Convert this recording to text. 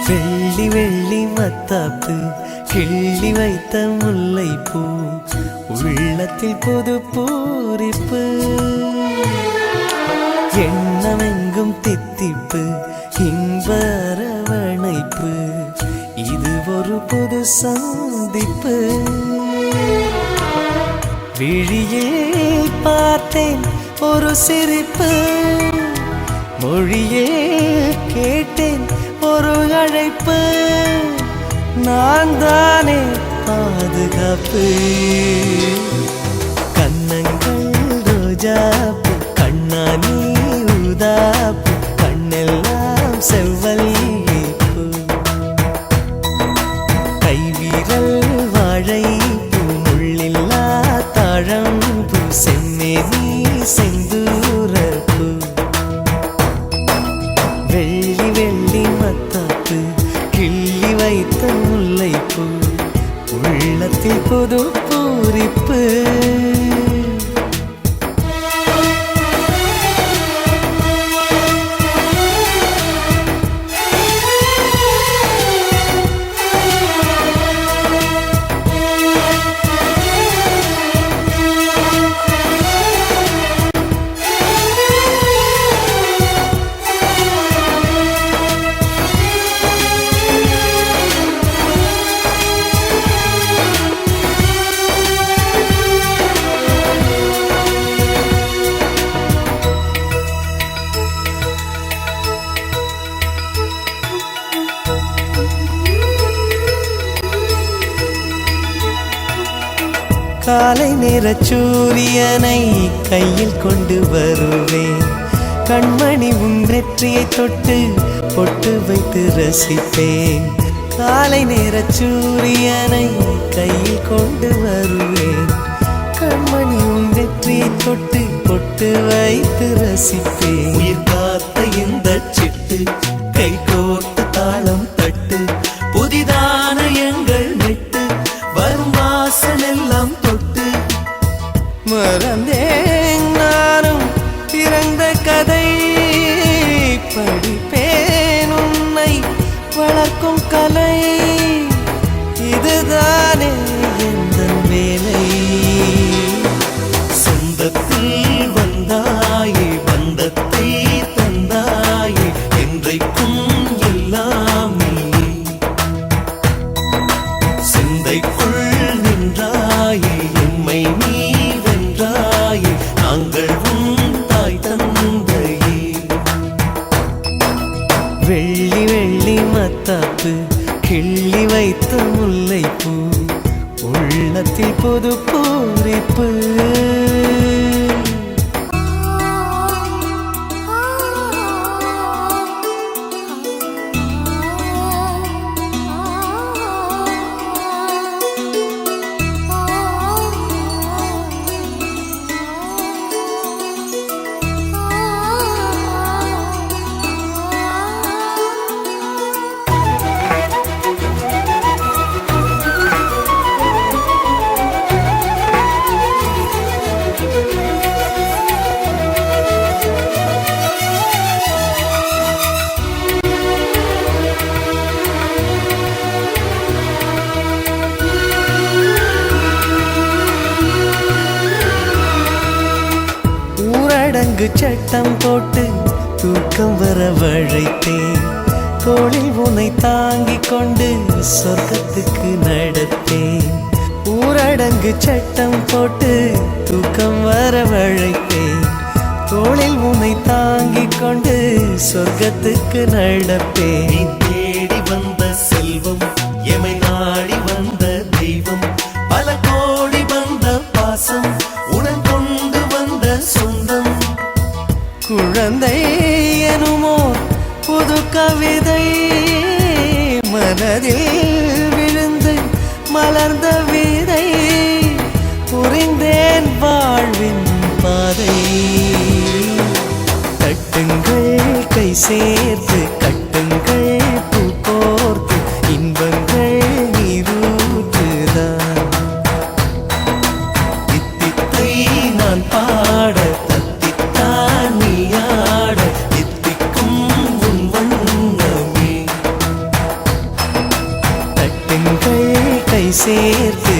வெள்ளி வெள்ளி மத்தாப்பு கிள்ளி வைத்த முல்லைப்பூ உள்ளத்தில் புது பூரிப்பு எண்ணமெங்கும் தித்திப்பு இன்ப அரவணைப்பு இது ஒரு புது சந்திப்பு விழியில் பார்த்தேன் ஒரு சிரிப்பு மொழியே கேட்டேன் ஒரு அழைப்பு நான் தானே பாதுகாப்பு கண்ணங்கள் ரோஜாப்பு கண்ணானி ஊதாப்பு கண்ணெல்லாம் செவ்வல்லிப்பூ கைவிரல் வாழைப்பூ முள்ளில்லா தாழம்பூ செம்மேனி செந்தூரப்பூ வெள்ளி வெள்ளி மத்தாப்பு கிள்ளி வைத்த முல்லைப்பூ உள்ளத்தில் புது பூரிப்பு காலை நேர சூரியனை கையில் கொண்டு வருவேன் கண்மணி உன் நெற்றியை தொட்டு பொட்டு வைத்து ரசிப்பேன் காலை நேர சூரியனை கையில் கொண்டு வருவேன் கண்மணி உன் நெற்றியை தொட்டு பொட்டு வைத்து ரசிப்பேன் உயிர் காத்த இந்த சிட்டு கை கோர்த்து தாளம் தட்டு புதிதான எங்கள் மெட்டு வரும் வாசனெல்லாம் மறந்தேன் நானும் பிறந்த கதை படிப்பேன் உன்னை வளர்க்கும் கலை இதுதானே எந்த வேலை சொந்தத்தில் வந்தாயே பந்தத்தை தந்தாயே என்றைக்கும் எல்லாம் நீ சிந்தைக்குள் நின்றாயே எம்மை நீ நாங்கள் உன் தாய் தந்தையே வெள்ளி வெள்ளி மத்தாப்பு கிள்ளி வைத்த முல்லைப்பூ உள்ளத்தில் புது பூரிப்பு ஊரடங்கு சட்டம் போட்டு தூக்கம் வர வழைத்தேன் தோளில் உன்னை தாங்கிக் கொண்டு சொர்க்கத்துக்கு நடத்தேன் ஊரடங்கு சட்டம் போட்டு தூக்கம் வர வழைத்தேன் தோளில் உன்னை தாங்கிக் கொண்டு சொர்க்கத்துக்கு நடப்பேன் தேடி வந்த செல்வம் எமை நாடி வந்த தெய்வம் பல கோடி வந்த பாசம் உடன் கொண்டு வந்த சொந்தம் குழந்தை எனுமோ புது கவிதை மனதில் விழுந்து மலர்ந்த விதை புரிந்தேன் வாழ்வின் பாதை கட்டுங்கள் கை சேர்த்து கட்டுங்கள் பூ கோர்த்து இன்பங்கள் நீரூற்றுதான் இத்தித்தை நான் பாட தத்தித்தான் நீயாட இத்திக்கும் உன் வண்ணமே சேர்த்து